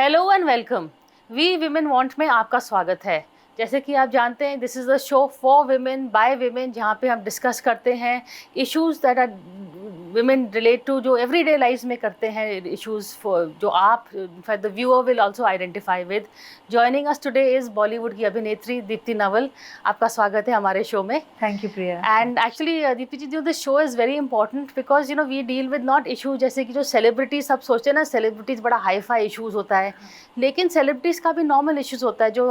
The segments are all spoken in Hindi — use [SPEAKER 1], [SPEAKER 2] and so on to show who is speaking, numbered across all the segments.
[SPEAKER 1] Hello and welcome. We women want में आपका स्वागत है। जैसे कि आप जानते हैं, this is a show for women by women, जहाँ पे हम डिस्कस करते हैं issues that are women relate to, जो एवरीडे लाइफ में करते हैं इश्यूज फॉर, जो आप for the viewer will also identify with. Joining us today is Bollywood की अभिनेत्री दीप्ति नवल। आपका स्वागत है हमारे शो में।
[SPEAKER 2] Thank you Priya.
[SPEAKER 1] And actually Deepti ji, this show is very important because we deal with not issue, जैसे कि जो सेलिब्रिटीज सब सोचते हैं ना, सेलिब्रिटीज़ बड़ा हाई फाई इशूज़ होता है, लेकिन सेलिब्रिटीज़ का भी नॉर्मल इश्यूज़ होता है, जो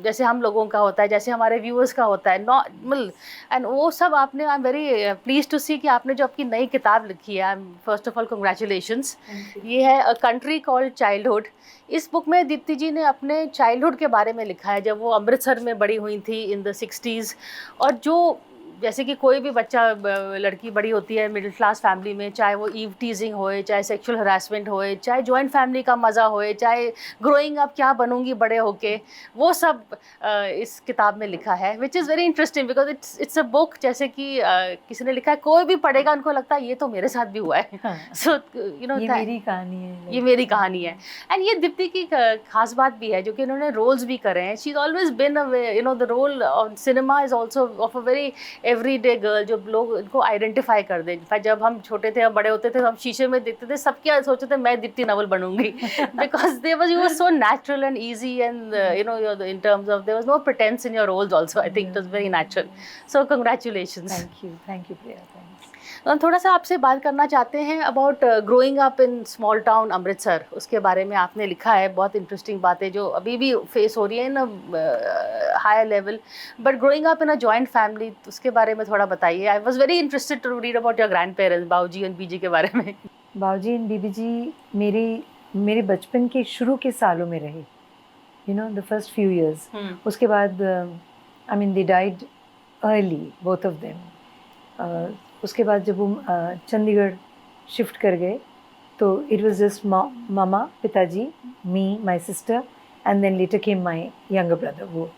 [SPEAKER 1] जैसे हम लोगों का होता है, जैसे हमारे व्यूअर्स का होता है नॉर्मल। एंड वो सब आपने, I am very please to see कि आपने जो आपकी नई किताब लिखी है, फर्स्ट ऑफ ऑल कंग्रेचुलेशंस। ये है अ कंट्री कॉल्ड चाइल्डहुड। इस बुक में दीप्ति जी ने अपने चाइल्डहुड के बारे में लिखा है, जब वो अमृतसर में बड़ी हुई थी इन द 60s। और जो जैसे कि कोई भी बच्चा, लड़की बड़ी होती है मिडिल क्लास फैमिली में, चाहे वो ईव टीजिंग होए, चाहे सेक्सुअल हरासमेंट होए, चाहे जॉइंट फैमिली का मज़ा होए, चाहे ग्रोइंग अप क्या बनूंगी बड़े होके, वो सब इस किताब में लिखा है, विच is very interesting because it's a book, जैसे कि किसी ने लिखा है, कोई भी पढ़ेगा उनको लगता है ये तो मेरे साथ भी हुआ है। सो
[SPEAKER 2] ये मेरी कहानी है,
[SPEAKER 1] ये मेरी कहानी है। एंड ये दीप्ति की खास बात भी है, जो कि उन्होंने रोल्स भी करे हैं। She is always been the roll on cinema is also of a very everyday girl, जो लोग इनको आइडेंटिफाई कर दें। इनफैक्ट जब हम छोटे थे, हम बड़े होते थे, तो हम शीशे में देखते थे, सब क्या सोचते थे, मैं दीप्ति नवल बनूंगी। Because they was, you were so natural and easy, and in terms of there was no pretence in your roles also. I think it was very natural. So congratulations.
[SPEAKER 2] Thank you Priya, thanks.
[SPEAKER 1] हम थोड़ा सा आपसे बात करना चाहते हैं about growing up in small town Amritsar. उसके बारे में आपने लिखा है, बहुत इंटरेस्टिंग बातें जो अभी भी फेस हो रही है in higher level, but growing up in a joint family, उसके बारे में थोड़ा बताइए। I was very interested to read about your grandparents, Bauji and Biji के बारे में।
[SPEAKER 2] बाऊजी एंड बीबी जी मेरे बचपन के शुरू के सालों में रहे, द फर्स्ट फ्यू इयर्स। उसके बाद I mean they died early, both of them. उसके बाद जब वो चंडीगढ़ शिफ्ट कर गए, तो इट वाज जस्ट मामा, पिताजी, me, my sister, and then later came my younger brother, वो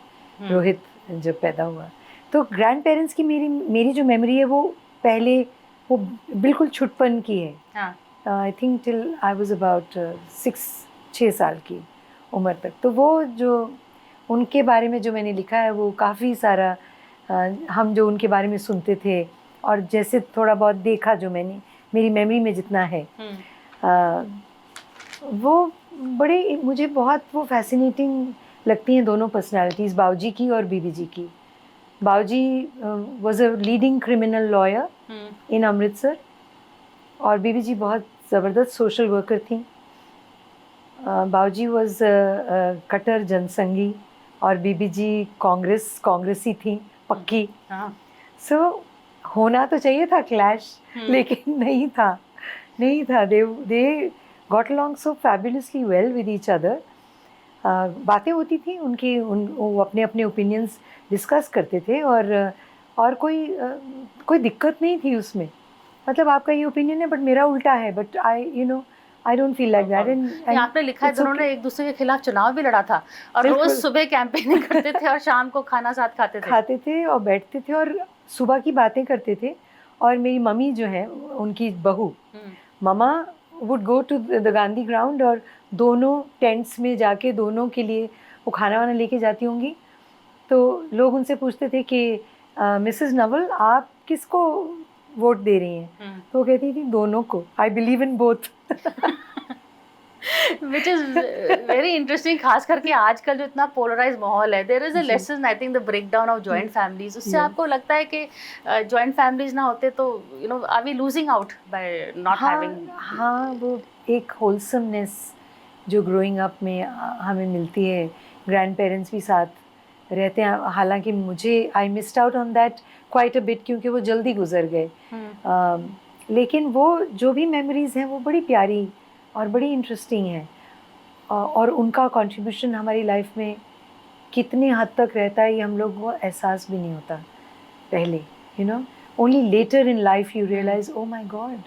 [SPEAKER 2] रोहित जब पैदा हुआ। तो ग्रैंड पेरेंट्स की मेरी जो मेमोरी है, वो पहले वो बिल्कुल छुटपन की है। I think till I was about 6 साल की उम्र तक। तो वो जो उनके बारे में जो मैंने लिखा है, वो काफ़ी सारा हम जो उनके बारे में सुनते थे, और जैसे थोड़ा बहुत देखा, जो मैंने मेरी मेमोरी में जितना है, वो बड़े मुझे बहुत वो फैसिनेटिंग लगती हैं दोनों पर्सनालिटीज़, बाऊजी की और बीबी जी की। Bauji was a leading criminal lawyer in Amritsar, और बीबी जी बहुत ज़बरदस्त सोशल वर्कर थी। बाऊजी वाज कट्टर जनसंघी, और बीबी जी कांग्रेसी थी पक्की। सो होना तो चाहिए था क्लैश, लेकिन नहीं था। They got along so fabulously well with each other. बातें होती थी उनकी, वो अपने अपने ओपिनियंस डिस्कस करते थे, और कोई दिक्कत नहीं थी उसमें। मतलब आपका ये ओपिनियन है, बट मेरा उल्टा है, but I don't feel like that. And
[SPEAKER 1] आपने लिखा है दोनों ने एक दूसरे के खिलाफ चुनाव भी लड़ा था, और रोज सुबह कैंपेनिंग करते थे, और शाम को खाना साथ खाते
[SPEAKER 2] थे और बैठते थे, और सुबह की बातें करते थे। और मेरी मम्मी जो है, उनकी बहू mama, would go to the Gandhi ground, और दोनों टेंट्स में जाके दोनों के लिए वो खाना वाना लेके जाती होंगी। तो लोग उनसे पूछते थे कि मिसेस नवल, आप किसको वोट दे रही हैं? तो वो कहती थी, दोनों को, I believe in both.
[SPEAKER 1] Which is very interesting, खास करके आजकल जो इतना पोलराइज माहौल है। There is a lesson, I think, the break down of joint families. उससे आपको लगता है कि जॉइंट फैमिलीज ना होते तो are we losing out by not having?
[SPEAKER 2] हाँ, वो एक होलसमनेस जो ग्रोइंग अप में हमें मिलती है, ग्रैंड पेरेंट्स भी साथ रहते हैं। हालांकि मुझे I missed out on that quite a bit, क्योंकि वो जल्दी गुजर गए। लेकिन वो जो भी मेमोरीज़ हैं, वो बड़ी प्यारी और बड़ी इंटरेस्टिंग है, और उनका कंट्रीब्यूशन हमारी लाइफ में कितनी हद तक रहता है, ये हम लोग को एहसास भी नहीं होता पहले। Only later in life you realise, oh my god,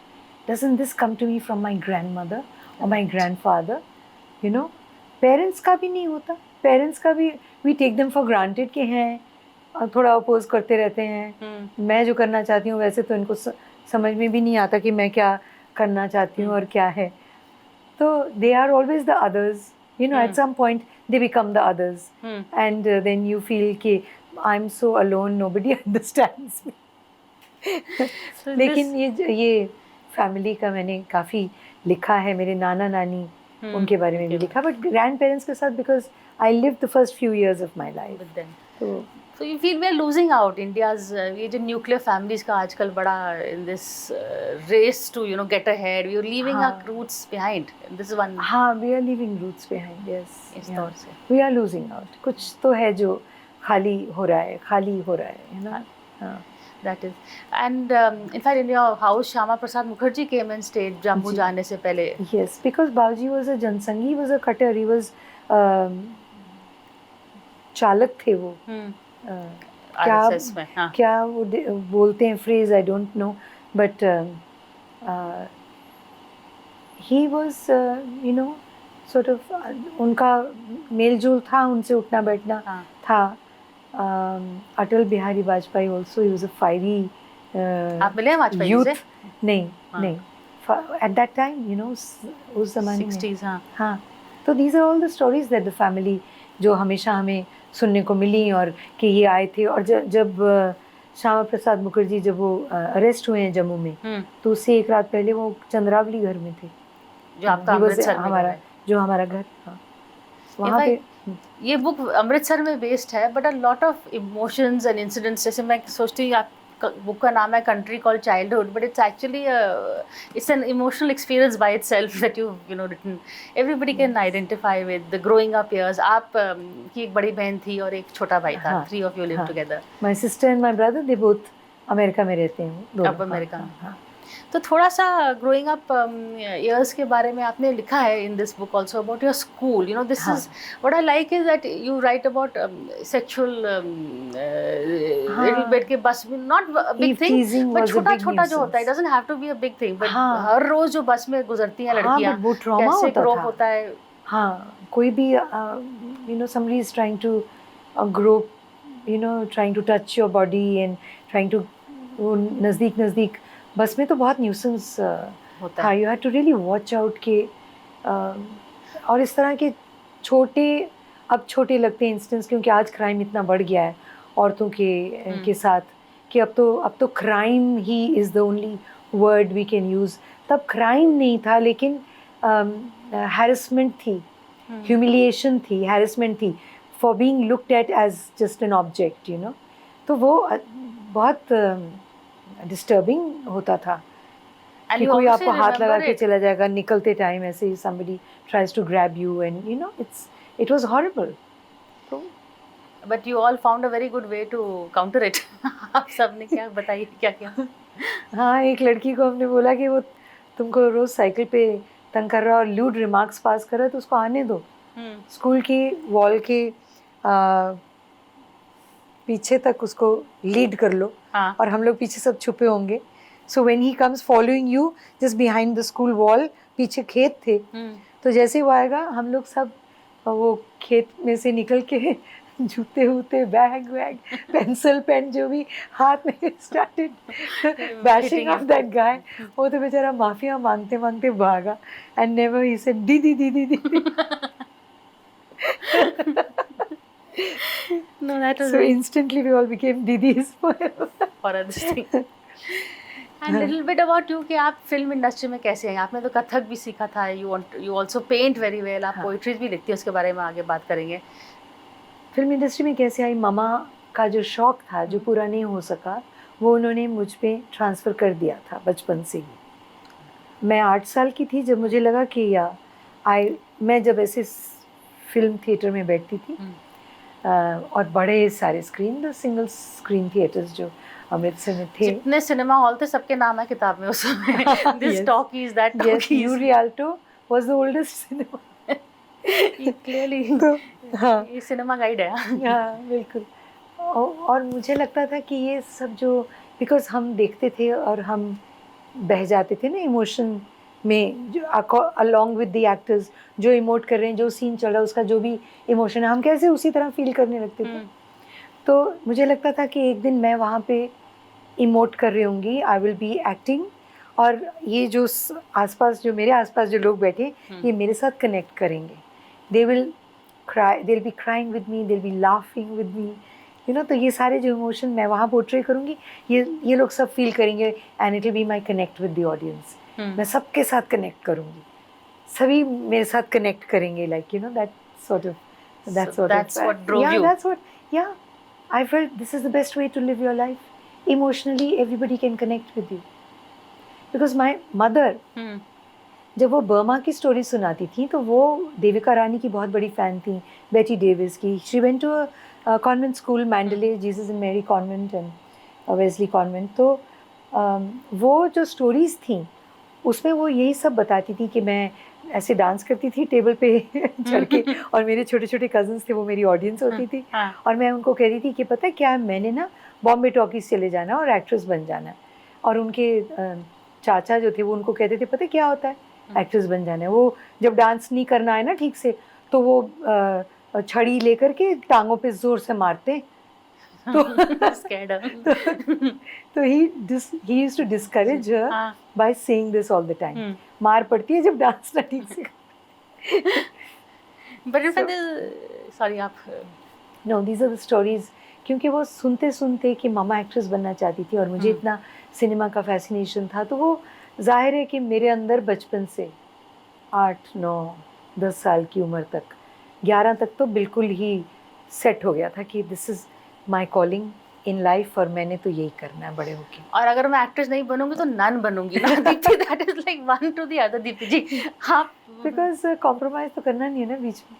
[SPEAKER 2] doesn't this come to me from my grandmother और माय ग्रैंडफादर। पेरेंट्स का भी नहीं होता, पेरेंट्स का भी we take them for granted के हैं, और थोड़ा अपोज करते रहते हैं। मैं जो करना चाहती हूँ, वैसे तो इनको समझ में भी नहीं आता कि मैं क्या करना चाहती हूँ और क्या है। तो they are always the others, You know, at some point they become the others, and then you feel कि I'm so alone, nobody understands me.
[SPEAKER 1] So
[SPEAKER 2] लेकिन ये फैमिली का मैंने काफ़ी लिखा है, मेरे नाना नानी उनके बारे में भी लिखा, बट ग्रैंड पेरेंट्स के साथ because I live the first few years of my life.
[SPEAKER 1] with them.
[SPEAKER 2] तो
[SPEAKER 1] So you feel we are losing out. India's ये जो nuclear families का आजकल बड़ा in this race to get ahead. We are leaving our roots behind. This is one.
[SPEAKER 2] हाँ, we are leaving roots behind. Yes.
[SPEAKER 1] इस तौर से.
[SPEAKER 2] We are losing out. कुछ तो है जो खाली हो रहा है, you know. हाँ.
[SPEAKER 1] That is, and in fact, in your house, Shyama Prasad Mukherjee came and stayed Jammu जाने से पहले.
[SPEAKER 2] Yes, because Babaji was a जनसंघी, he was a cutter, he was चालक थे वो.
[SPEAKER 1] RSS में, हाँ.
[SPEAKER 2] क्या वो बोलते हैं phrase, I don't know, but he was, you know, sort of उनका मेलजोल था, उनसे उठना बैठना था. Atal Bihari Vajpayee also, he was a fiery
[SPEAKER 1] आप मिले हैं वाजपेयी से?
[SPEAKER 2] नहीं. At that time, you know, उस ज़माने में
[SPEAKER 1] 60s,
[SPEAKER 2] हाँ. तो these are all the stories that the family जो हमेशा हमें सुनने को मिली, और कि ये आए थे, और जब श्यामा प्रसाद मुखर्जी जब वो अरेस्ट हुए हैं जम्मू में, तो उससे एक रात पहले वो चंद्रावली घर में थे,
[SPEAKER 1] जो आपका अमृतसर में
[SPEAKER 2] जो हमारा घर. हाँ, वहाँ पे
[SPEAKER 1] ये बुक अमृतसर में बेस्ड है, but a lot of emotions and incidents. जैसे मैं सोचती हूँ आप बुक का नाम है country called childhood, but it's actually it's an emotional experience by itself that you know written. Everybody can identify with the growing up years. आप की एक बड़ी बहन थी और एक छोटा भाई था. 3 of you live together.
[SPEAKER 2] My sister and my brother, they both America में रहते हैं.
[SPEAKER 1] अब अमेरिका में. तो थोड़ा सा ग्रोइंग अप इयर्स के बारे में आपने लिखा है in this book also about your school. This is what I like is that you right about sexual little bit के बस में, नॉट बिग थिंग बट छोटा छोटा जो होता है, it doesn't have to be a big thing, but हर रोज जो बस में गुजरती हैं लड़कियां,
[SPEAKER 2] वो ट्रॉमा
[SPEAKER 1] होता है.
[SPEAKER 2] हाँ, कोई भी you know, somebody is trying to grow, you know, trying to touch your body and trying to नज़दीक बस में तो बहुत न्यूसेंस होता है. You have to really watch out के और इस तरह के छोटे लगते हैं इंस्टेंस, क्योंकि आज क्राइम इतना बढ़ गया है औरतों के साथ, कि अब तो क्राइम ही is the only word we can use. तब क्राइम नहीं था, लेकिन हैरेसमेंट थी, ह्यूमिलिएशन थी, हैरेसमेंट थी, for being looked at as just an object, you know. तो वो बहुत डिस्टर्बिंग होता था कि कोई आपको हाथ लगा के चला जाएगा निकलते टाइम, ऐसे ही somebody tries to grab you and you know it was horrible. तो
[SPEAKER 1] but you all found a very good way to counter it. आप सबने क्या बताइए क्या किया?
[SPEAKER 2] हाँ, एक लड़की को हमने बोला कि वो तुमको रोज साइकिल पे तंग कर रहा है और लूड रिमार्क्स पास कर रहा है, तो उसको आने दो. स्कूल की वॉल के पीछे तक उसको लीड कर लो. हाँ. और हम लोग पीछे सब छुपे होंगे. So when he comes following you just behind the school wall, पीछे खेत थे, तो जैसे वो आएगा हम लोग सब वो खेत में से निकल के जूते वूते बैग पेंसिल पेन जो भी हाथ में started bashing of that guy. वो तो बेचारा माफिया मांगते मांगते भागा एंड नेवर ही सेड दीदी.
[SPEAKER 1] No, that was
[SPEAKER 2] so instantly we all became didis for
[SPEAKER 1] this thing. And little bit about you कि आप फिल्म इंडस्ट्री में कैसे हैं? आपने तो कथक भी सीखा था, you also paint very well, आप पोइट्रीज भी लिखती हैं, उसके बारे में आगे बात करेंगे.
[SPEAKER 2] फिल्म इंडस्ट्री में कैसे आई? मामा का जो शौक था जो पूरा नहीं हो सका, वो उन्होंने मुझ पे ट्रांसफ़र कर दिया था बचपन से ही. मैं 8 साल की थी जब मुझे लगा कि मैं जब ऐसे फिल्म थिएटर में बैठती थी, और बड़े सारे screen, the single screen theatres जो अमृतसर में थे,
[SPEAKER 1] जितने सिनेमा हॉल थे सबके नाम है किताब में उस समय. This talkies, that talkies.
[SPEAKER 2] You Rialto was the oldest cinema.
[SPEAKER 1] Clearly.
[SPEAKER 2] हाँ,
[SPEAKER 1] ये सिनेमा गाइड है.
[SPEAKER 2] हाँ, बिल्कुल. और मुझे लगता था कि ये सब जो, बिकॉज हम देखते थे और हम बह जाते थे ना इमोशन में, जो अलॉन्ग विद द एक्टर्स जो इमोट कर रहे हैं, जो सीन चल रहा है उसका जो भी इमोशन है, हम कैसे उसी तरह फील करने लगते थे. तो मुझे लगता था कि एक दिन मैं वहाँ पे इमोट कर रही होंगी, आई विल बी एक्टिंग, और ये जो आसपास जो मेरे आसपास जो लोग बैठे ये मेरे साथ कनेक्ट करेंगे, they will cry, they'll be crying with me, they'll be laughing with me, you know. तो ये सारे जो इमोशन मैं वहाँ पोर्ट्रे करूँगी, ये लोग सब फील करेंगे, and it will be my connect with the audience. मैं सबके साथ कनेक्ट करूँगी, सभी मेरे साथ कनेक्ट करेंगे, like you know that sort of. That's what drove you. Yeah, I felt this is the best way to live your life. Emotionally, everybody can connect with you. Because my mother, जब वो बर्मा की स्टोरी सुनाती थी, तो वो देविका रानी की बहुत बड़ी फ़ैन थी, बेटी डेविस की. She went to a convent school, Mandalay, Jesus and Mary Convent and Wesley Convent. तो वो जो स्टोरीज़ थी, उसमें वो यही सब बताती थी कि मैं ऐसे डांस करती थी टेबल पे चढ़ के, और मेरे छोटे छोटे कज़न्स थे, वो मेरी ऑडियंस होती थी. और मैं उनको कहती थी कि पता है क्या, मैंने ना बॉम्बे टॉकीज़ चले जाना और एक्ट्रेस बन जाना. और उनके चाचा जो थे वो उनको कहते थे पता है क्या होता है, एक्ट्रेस बन जाना है. वो जब डांस नहीं करना है ना ठीक से, तो वो छड़ी लेकर के टांगों पे ज़ोर से मारते. तो he used to discourage her by saying this all the time. मार पड़ती है जब डांस ना ठीक से.
[SPEAKER 1] But in fact, sorry आप.
[SPEAKER 2] No, these are the stories. क्योंकि वो सुनते सुनते कि मामा एक्ट्रेस बनना चाहती थी और मुझे इतना सिनेमा का फैसिनेशन था, तो वो जाहिर है कि मेरे अंदर बचपन से 8, 9, 10 साल की उम्र तक, 11 तक तो बिल्कुल ही सेट हो गया था कि this is my calling in life, और मैंने तो यही करना है बड़े होके.
[SPEAKER 1] और अगर मैं एक्ट्रेस नहीं बनूंगी तो नन बनूंगी ना Deepti. That is like one to the other Deepti ji. आप
[SPEAKER 2] बिकॉज कॉम्प्रोमाइज तो करना नहीं है ना बीच में,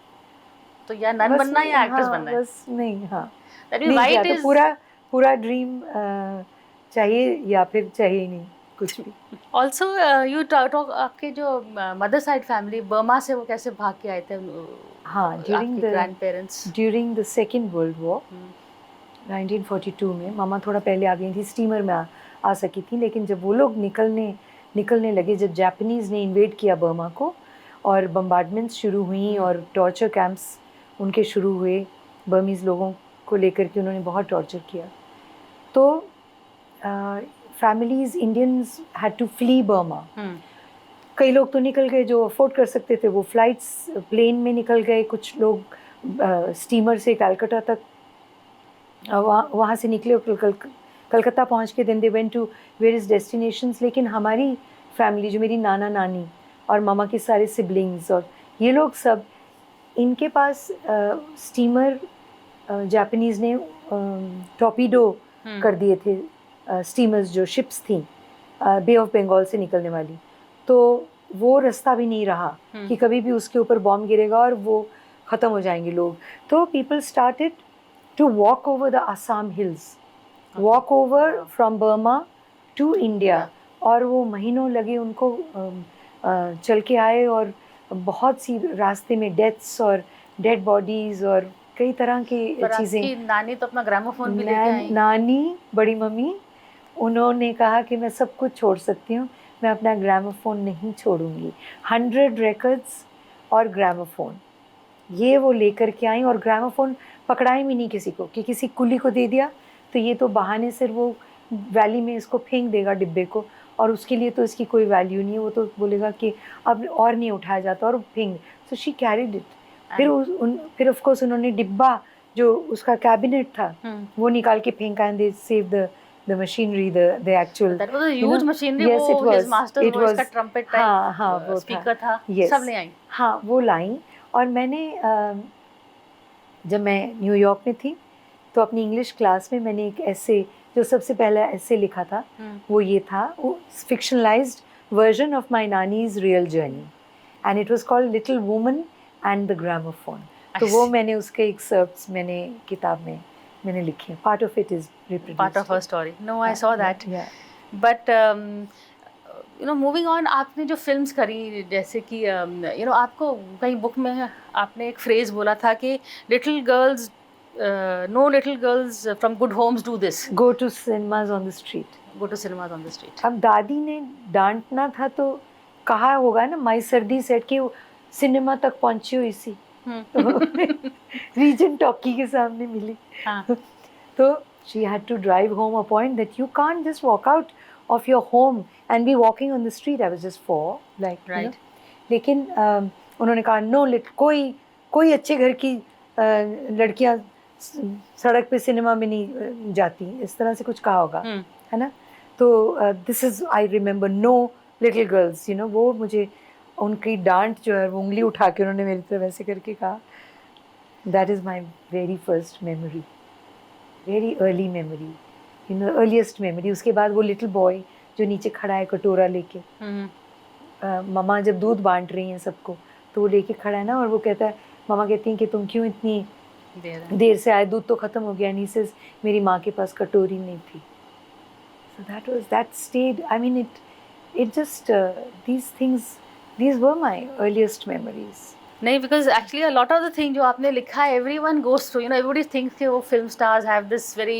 [SPEAKER 1] तो या नन बनना है या एक्ट्रेस बनना है,
[SPEAKER 2] बस नहीं. हाँ,
[SPEAKER 1] दैट इज राइट. इज
[SPEAKER 2] पूरा ड्रीम चाहिए या फिर चाहिए नहीं कुछ भी.
[SPEAKER 1] ऑल्सो यू टॉक आपके जो मदर साइड फैमिली बर्मा से वो कैसे भाग के आए थे.
[SPEAKER 2] हाँ, during the second world war 1942 में मामा थोड़ा पहले आ गई थी, स्टीमर में आ सकी थी. लेकिन जब वो लोग निकलने लगे, जब जापानीज़ ने इन्वेड किया बर्मा को और बम्बार्डमेंट्स शुरू हुई और टॉर्चर कैंप्स उनके शुरू हुए, बर्मीज़ लोगों को लेकर के उन्होंने बहुत टॉर्चर किया, तो families Indians had to flee Burma. कई लोग तो निकल गए जो अफोर्ड कर सकते थे, वो फ्लाइट्स प्लेन में निकल गए. कुछ लोग स्टीमर से कलकत्ता तक वहाँ से निकले और कलकत्ता पहुँच के then they went to various destinations. लेकिन हमारी फैमिली, जो मेरी नाना नानी और मामा के सारे सिबलिंग्स और ये लोग सब, इनके पास स्टीमर जापानीज़ ने टॉर्पीडो कर दिए थे, स्टीमर्स जो शिप्स थी बे ऑफ बंगाल से निकलने वाली. तो वो रास्ता भी नहीं रहा कि कभी भी उसके ऊपर बॉम्ब गिरेगा और वो ख़त्म हो जाएंगे लोग. तो people started to walk over the Assam hills, walk over from Burma to India. और वो महीनों लगे उनको चल के आए, और बहुत सी रास्ते में डेथ्स और डेड बॉडीज़ और कई तरह की चीज़ें.
[SPEAKER 1] नानी तो अपना ग्रामोफोन भी लेके आई.
[SPEAKER 2] नानी, बड़ी मम्मी, उन्होंने कहा कि मैं सब कुछ छोड़ सकती हूँ, मैं अपना ग्रामोफोन नहीं छोड़ूंगी. 100 रिकॉर्ड्स और ग्रामोफोन ये वो लेकर के आई. और ग्रामोफोन पकड़ाई भी नहीं किसी को, कि किसी कुली को दे दिया तो ये तो बहाने से वो वैली में इसको फेंक देगा डिब्बे को, और उसके लिए तो इसकी कोई वैल्यू नहीं है, वो तो बोलेगा कि अब और नहीं उठाया जाता और फेंक. So she carried it. फिर ऑफ कोर्स उन्होंने डिब्बा जो उसका कैबिनेट था वो निकाल के फेंका, and they save the machinery, the actual,
[SPEAKER 1] that was a huge machinery.
[SPEAKER 2] yes, it was,
[SPEAKER 1] his master
[SPEAKER 2] it was
[SPEAKER 1] का trumpet type,
[SPEAKER 2] हाँ वो
[SPEAKER 1] speaker था,
[SPEAKER 2] yes,
[SPEAKER 1] सब ले आई.
[SPEAKER 2] हाँ वो लाई. और मैंने जब मैं न्यूयॉर्क में थी तो अपनी इंग्लिश क्लास में मैंने एक ऐसे, जो सबसे पहला ऐसे लिखा था वो ये था, fictionalised version of my Nani's real journey, and it was called little women and the gramophone. तो वो मैंने उसके एक्सर्प्ट्स मैंने किताब में मैंने लिखे. Part of it is reproduced,
[SPEAKER 1] part of her story. No, I saw that. But you know, moving on, आपने जो फिल्म्स करी, जैसे कि यू नो, आपको कहीं बुक में आपने एक फ्रेज बोला था कि little girls, no little girls from good homes do this,
[SPEAKER 2] go to cinemas on the street,
[SPEAKER 1] go to cinemas on the street.
[SPEAKER 2] अब दादी ने डांटना था तो कहा होगा ना, माई सर्दी सेट के सिनेमा तक पहुंची हुई सी, रीजन टॉकी के सामने मिली. तो she had to drive home a point that you can't just walk out of your home and be walking on the street. I was just 4, like,
[SPEAKER 1] right,
[SPEAKER 2] you know? लेकिन उन्होंने कहा नो, कोई कोई अच्छे घर की लड़कियां सड़क पे सिनेमा में नहीं जाती, इस तरह से कुछ कहा होगा, है ना। तो this is, I remember, no little girls, you know, वो मुझे उनकी डांट जो है वो उंगली उठा के उन्होंने मेरी तरफ ऐसे करके कहा. That is my very first memory, very early memory, you know, earliest memory. उसके बाद वो लिटिल बॉय जो नीचे खड़ा है कटोरा लेके, मम्मा जब दूध बांट रही हैं सबको, तो वो लेके खड़ा है ना, और वो कहता है, मम्मा कहती हैं कि तुम क्यों इतनी देर से आए, दूध तो ख़त्म हो गया. नहीं, मेरी माँ के पास कटोरी नहीं थी. So that stayed. I mean, it just these were my earliest memories.
[SPEAKER 1] नहीं, because actually a lot of the thing जो आपने लिखा है, everyone goes through, you know, everybody thinks कि वो film stars have this very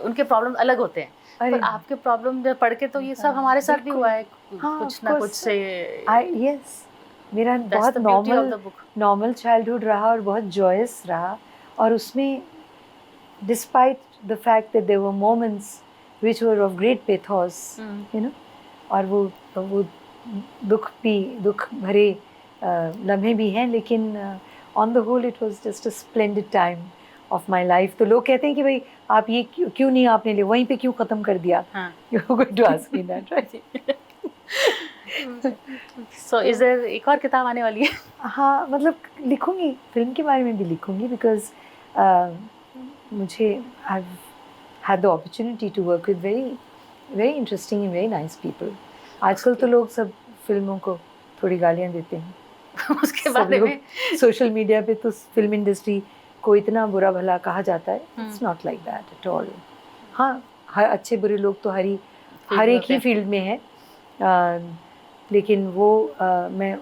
[SPEAKER 1] उनके प्रॉब्लम अलग होते हैं, पर आपके प्रॉब्लम जब पढ़ के तो ये सब हमारे साथ भी हुआ है, कुछ ना कुछ से.
[SPEAKER 2] Yes, मेरा बहुत normal childhood रहा और बहुत joyous रहा, और उसमें despite the fact that there were moments which were of great pathos, you know, और वो दुख भरे लम्हे भी हैं, लेकिन on the whole it was just a splendid time of my life. तो लोग कहते हैं कि भाई आप ये क्यों नहीं आपने ले वहीं पे क्यों ख़त्म कर दिया? You're going to ask me that, right?
[SPEAKER 1] So is there एक और किताब आने वाली है?
[SPEAKER 2] हाँ, मतलब लिखूंगी, फिल्म के बारे में भी लिखूंगी, because मुझे I've had the opportunity to work with very interesting and very nice people. आजकल तो लोग सब फिल्मों को थोड़ी गालियाँ देते हैं.
[SPEAKER 1] उसके बारे में
[SPEAKER 2] सोशल मीडिया पे तो फिल्म इंडस्ट्री को इतना बुरा भला कहा जाता है. It's not like that at all. हाँ, हर अच्छे बुरे लोग तो हर एक ही फील्ड में है, लेकिन वो मैं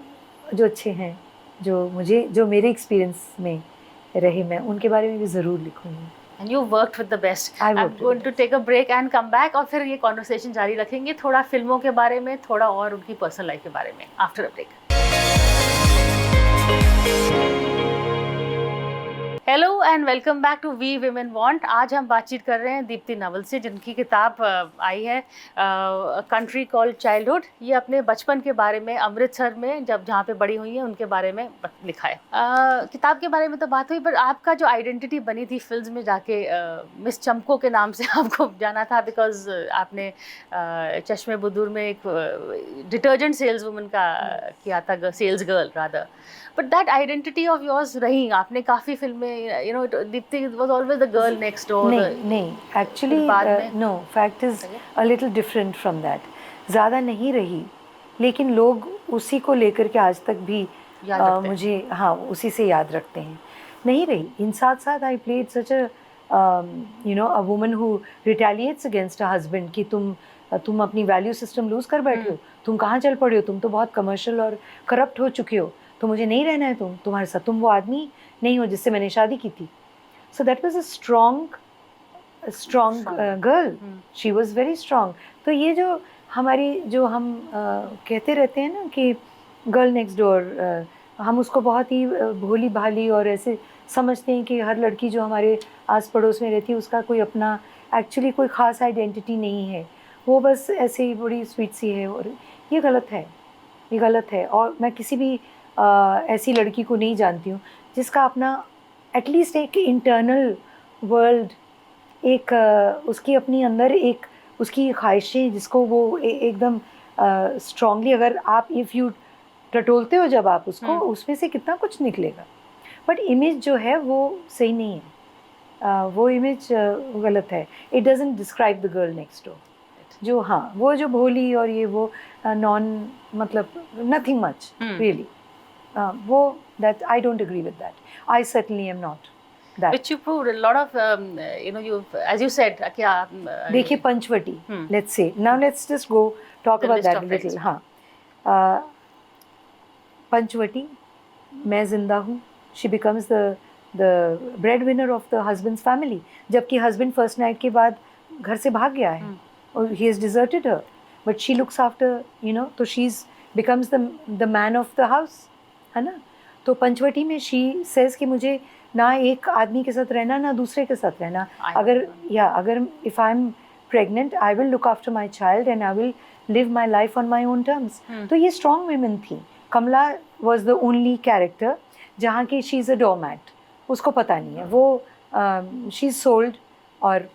[SPEAKER 2] जो अच्छे हैं, जो मेरे एक्सपीरियंस में रहे, मैं उनके बारे में भी ज़रूर लिखूँगी.
[SPEAKER 1] And you worked with the best. I'm going to take a break and come back, और फिर ये conversation जारी रखेंगे, थोड़ा फिल्मों के बारे में, थोड़ा और उनकी पर्सनल लाइफ के बारे में, after a break. Hello and welcome back to we women want. आज हम बातचीत कर रहे हैं दीप्ति नवल से, जिनकी किताब आई है कंट्री कॉल्ड चाइल्डहुड. ये अपने बचपन के बारे में, अमृतसर में जहाँ पे बड़ी हुई हैं उनके बारे में लिखा है. किताब के बारे में तो बात हुई, पर आपका जो आइडेंटिटी बनी थी फिल्म में जाके, मिस चमको के नाम से आपको जाना था, बिकॉज आपने चश्मे बुदूर में एक डिटर्जेंट सेल्स वुमन का किया था, sales girl rather. But that identity of yours रही, आपने काफ़ी फिल्में, you know, Deepti was always the girl next door.
[SPEAKER 2] नहीं, actually no, fact is a little different from that. ज़्यादा नहीं रही, लेकिन लोग उसी को लेकर के आज तक भी मुझे, हाँ, उसी से याद रखते हैं. नहीं रही. इन साथ I played such a you know, a woman who retaliates against a husband कि तुम अपनी वैल्यू सिस्टम लूज कर बैठे हो, तुम कहाँ चल पड़े हो, तुम तो बहुत कमर्शियल और करप्ट हो चुके हो, तो मुझे नहीं रहना है तुम्हारे साथ, तुम वो आदमी नहीं हो जिससे मैंने शादी की थी. So that was a strong girl. She was very strong. तो ये जो हम कहते रहते हैं ना कि गर्ल नेक्स्ट डोर, हम उसको बहुत ही भोली भाली और ऐसे समझते हैं कि हर लड़की जो हमारे आस पड़ोस में रहती है उसका कोई अपना एक्चुअली कोई ख़ास आइडेंटिटी नहीं है, वो बस ऐसे ही बड़ी स्वीट सी है. और ये गलत है, ये गलत है. और मैं किसी भी ऐसी लड़की को नहीं जानती हूँ जिसका अपना एटलीस्ट एक इंटरनल वर्ल्ड, एक उसकी अपनी अंदर एक उसकी ख्वाहिशें, जिसको वो एकदम स्ट्रांगली, अगर आप इफ़ यू टटोलते हो जब आप उसको, उसमें से कितना कुछ निकलेगा. बट इमेज जो है वो सही नहीं है, वो इमेज गलत है. It doesn't describe the girl next door. जो, हाँ, वो जो भोली और ये वो नॉन, मतलब नथिंग मच रियली, वो, that I don't agree with that. I certainly am not that.
[SPEAKER 1] Which you proved a lot of, you know, you, as you said, क्या
[SPEAKER 2] देखिए Panchavati, let's say, now let's just go talk about that a little. हाँ, पंचवटी, मैं जिंदा हूँ, she becomes the breadwinner of the husband's family, जबकि husband first night के बाद घर से भाग गया है, और he has deserted her, but she looks after, you know, तो she's becomes the man of the house, है ना. तो पंचवटी में शी सेज कि मुझे ना एक आदमी के साथ रहना, ना दूसरे के साथ रहना. अगर if I am pregnant, I will look after my child and I will live my life on my own terms. तो ये स्ट्रॉन्ग वीमेन थी. कमला वॉज द ओनली कैरेक्टर जहाँ की शी इज़ अ डोरमैट, उसको पता नहीं है, वो शी इज़ सोल्ड और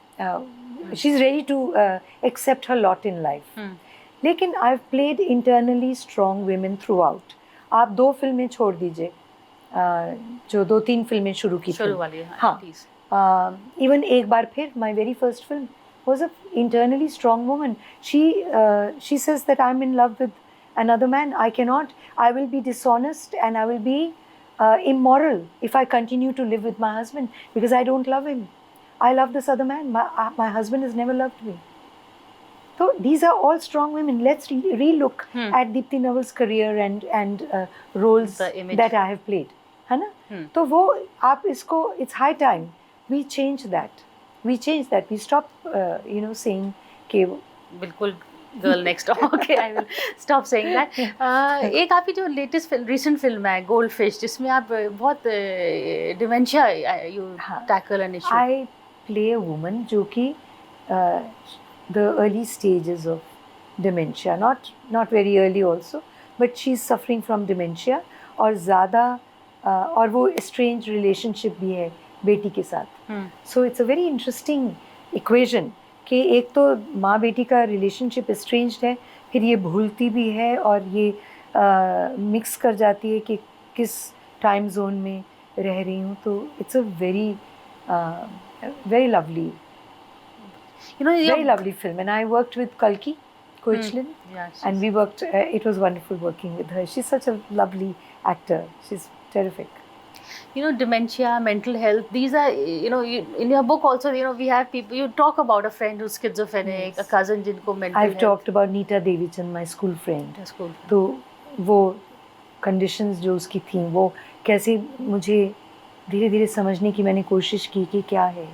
[SPEAKER 2] she is ready to accept her lot in life. लेकिन I have played internally strong women throughout. आप 2 फिल्में छोड़ दीजिए, जो 2-3 फिल्में शुरू की
[SPEAKER 1] शुरू
[SPEAKER 2] थी,
[SPEAKER 1] वाली,
[SPEAKER 2] हाँ, इवन एक बार फिर, my very first film was a internally strong woman. She says that I'm in love with another man. I cannot. I will be dishonest and I will be immoral if I continue to live with my husband because I don't love him. I love this other man. My husband has never loved me. So these are all strong women. Let's re-look at Deepti Naval's career and roles that I have played. है ना? तो वो आप इसको, it's high time we change that. We change that. We stop, saying कि
[SPEAKER 1] बिल्कुल girl next door, okay I will stop saying that. एक आपकी जो लेटेस्ट रीसेंट फिल्म है गोल्ड फिश, जिसमें आप बहुत dementia you tackle an issue.
[SPEAKER 2] I play a woman जो कि the early stages of dementia, not very early also, but she is suffering from dementia, और ज़्यादा और वो स्ट्रेंज रिलेशनशिप भी है बेटी के साथ। So it's a very interesting equation कि एक तो माँ बेटी का रिलेशनशिप स्ट्रेंज है, फिर ये भूलती भी है और ये मिक्स कर जाती है कि किस टाइम जोन में रह रही हूँ। तो it's a very very lovely, very lovely film. And I worked with Kalki Koechlin, and we worked, it was wonderful working with her. She's such a lovely actor. She's terrific.
[SPEAKER 1] Dementia, mental health, these are, in your book also, we have people, you talk about a friend who's schizophrenic, a cousin jinko mental
[SPEAKER 2] I've
[SPEAKER 1] health.
[SPEAKER 2] talked about Neeta Devichand, my school friend. तो वो conditions जो उसकी थी, वो कैसे मुझे धीरे धीरे समझने की मैंने कोशिश की कि क्या है,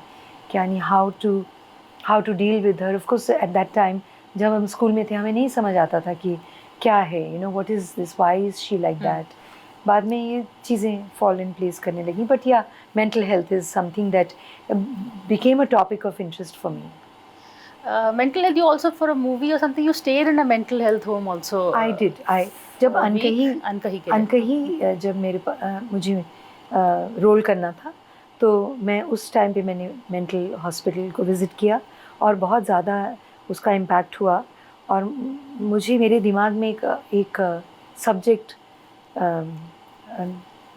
[SPEAKER 2] क्या नहीं, how to deal with her. Of course, at that time, जब हम स्कूल में थे, हमें नहीं समझ आता था कि क्या है, what is this, why is she like that. बाद में ये चीज़ें fall in place करने लगी. But yeah, mental health is something that became a topic of interest for me.
[SPEAKER 1] Mental health, you also, for a movie or something, you stayed in a mental health home also.
[SPEAKER 2] I did. जब अनकही जब मुझे रोल करना था, तो मैं उस टाइम पे मैंने मेंटल हॉस्पिटल को विज़िट किया और बहुत ज़्यादा उसका इम्पैक्ट हुआ, और मुझे मेरे दिमाग में एक सब्जेक्ट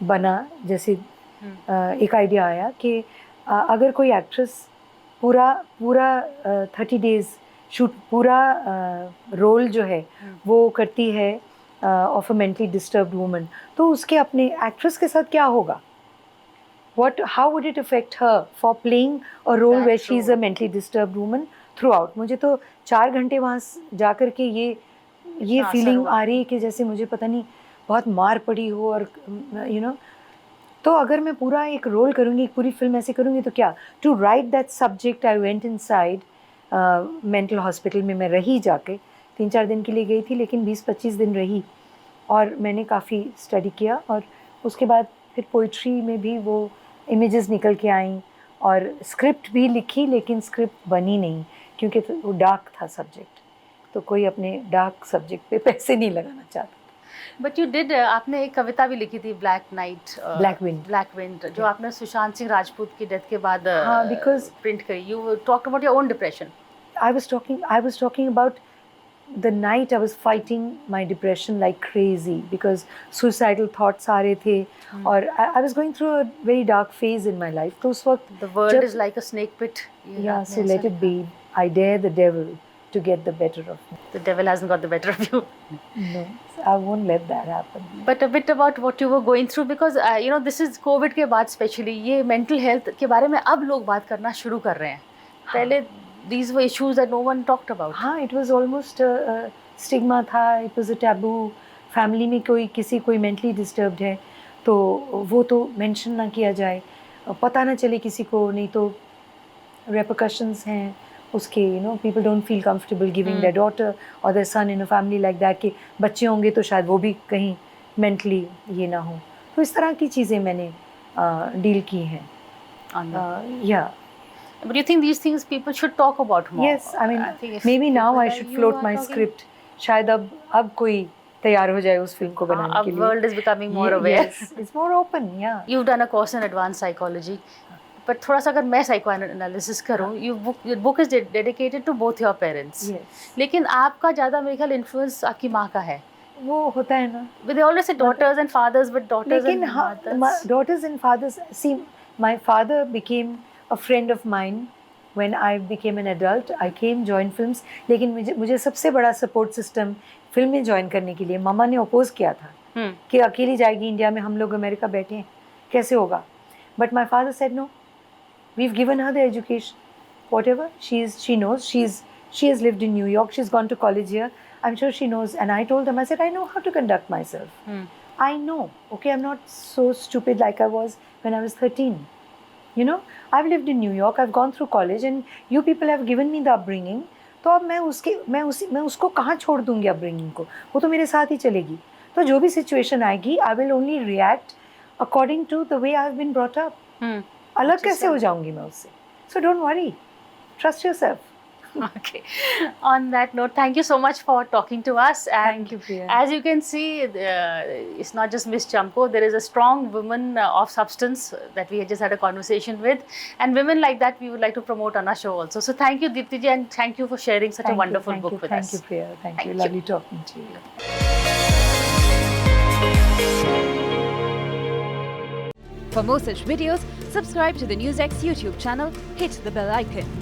[SPEAKER 2] बना, जैसे एक आइडिया आया कि अगर कोई एक्ट्रेस पूरा 30 डेज़ शूट, पूरा रोल जो है वो करती है of a mentally disturbed woman, तो उसके अपने एक्ट्रेस के साथ क्या होगा, how would it affect her for playing a role where she is a mentally disturbed woman throughout. मुझे तो 4 घंटे वहाँ जा कर के ये फीलिंग आ रही है कि जैसे मुझे पता नहीं बहुत मार पड़ी हो, और तो अगर मैं पूरा एक रोल करूँगी, एक पूरी फिल्म ऐसे करूँगी, तो क्या, to write that subject I went inside mental hospital में। मैं रही जाके 3-4 दिन के लिए गई थी, लेकिन 20-25 दिन रही, और मैंने काफ़ी स्टडी किया, और उसके बाद फिर पोइट्री में भी वो इमेजेस निकल के आई, और स्क्रिप्ट भी लिखी, लेकिन स्क्रिप्ट बनी नहीं क्योंकि वो डार्क था सब्जेक्ट, तो कोई अपने डार्क सब्जेक्ट पे पैसे नहीं लगाना चाहता।
[SPEAKER 1] बट यू डिड, आपने एक कविता भी लिखी थी, ब्लैक नाइट, ब्लैक विंड, जो आपने सुशांत सिंह राजपूत की डेथ के बाद
[SPEAKER 2] बिकॉज
[SPEAKER 1] प्रिंट करी. You talked about your own depression.
[SPEAKER 2] I was talking about the night I was fighting my depression like crazy because suicidal thoughts आ रहे थे, और I was going through a very dark phase in my life. तो उस वक्त
[SPEAKER 1] the world is like a snake pit.
[SPEAKER 2] Yeah, so let it be. I dare the devil to get the better of me.
[SPEAKER 1] The devil hasn't got the better of you.
[SPEAKER 2] No, I won't let that happen.
[SPEAKER 1] But a bit about what you were going through, because this is COVID के बाद especially ये mental health के बारे में अब लोग बात करना शुरू कर रहे हैं. पहले these were issues that no one talked about.
[SPEAKER 2] हाँ, it was almost a stigma था, it was a taboo. Family में कोई mentally disturbed है, तो वो तो mention ना किया जाए, पता ना चले किसी को, नहीं तो repercussions हैं उसके, people don't feel comfortable giving their daughter or their son in a family like that कि बच्चे होंगे तो शायद वो भी कहीं mentally ये ना हो. तो इस तरह की चीज़ें मैंने डील की हैं. Yeah.
[SPEAKER 1] But you think these things people should talk about more?
[SPEAKER 2] Yes, I mean maybe now I should float my script. शायद अब कोई तैयार हो जाए उस फिल्म को बनाने
[SPEAKER 1] Our
[SPEAKER 2] के लिए.
[SPEAKER 1] world is becoming more aware.
[SPEAKER 2] Yes, it's more open, yeah.
[SPEAKER 1] You've done a course in advanced psychology. But थोड़ा सा अगर मैं psychoanalysis करूँ, your book is dedicated to both your parents.
[SPEAKER 2] Yes.
[SPEAKER 1] लेकिन आपका ज़्यादा मेरे ख्याल influence आपकी माँ का है.
[SPEAKER 2] वो होता है ना.
[SPEAKER 1] But they always say daughters and fathers, but daughters
[SPEAKER 2] लेकिन
[SPEAKER 1] and
[SPEAKER 2] हाँ,
[SPEAKER 1] mothers.
[SPEAKER 2] daughters and fathers. See, my father became a friend of mine when I became an adult. I came join films. लेकिन मुझे सबसे बड़ा support system फिल्म में ज्वाइन करने के लिए मामा ने अपोज किया था कि अकेली जाएगी इंडिया में, हम लोग अमेरिका बैठे हैं, कैसे होगा. But my father said no, we've given her the education, whatever she knows. She has lived in New York, she's gone to college here, I'm sure she knows. And I told them, I said, I know how to conduct myself. I know, okay, I'm not so stupid like I was when I was 13. You know, I've lived in New York, I've gone through college, and you people have given me the upbringing. तो अब मैं उसको कहाँ छोड़ दूँगी अपब्रिंगिंग को, वो तो मेरे साथ ही चलेगी. तो जो भी सिचुएशन आएगी, I will only react according to the way I have been brought up. अलग कैसे हो जाऊंगी मैं उससे. So don't worry, trust yourself.
[SPEAKER 1] Okay. On that note, thank you so much for talking to us. And
[SPEAKER 2] Thank you, Priya.
[SPEAKER 1] as you can see, it's not just Miss Chamko. There is a strong woman of substance that we just had a conversation with, and women like that we would like to promote on our show also. So thank you, Deepti ji, and thank you for sharing such a wonderful book with us.
[SPEAKER 2] Thank you, Priya. Thank you. Lovely talking to you.
[SPEAKER 3] For more such videos, subscribe to the NewsX YouTube channel, hit the bell icon.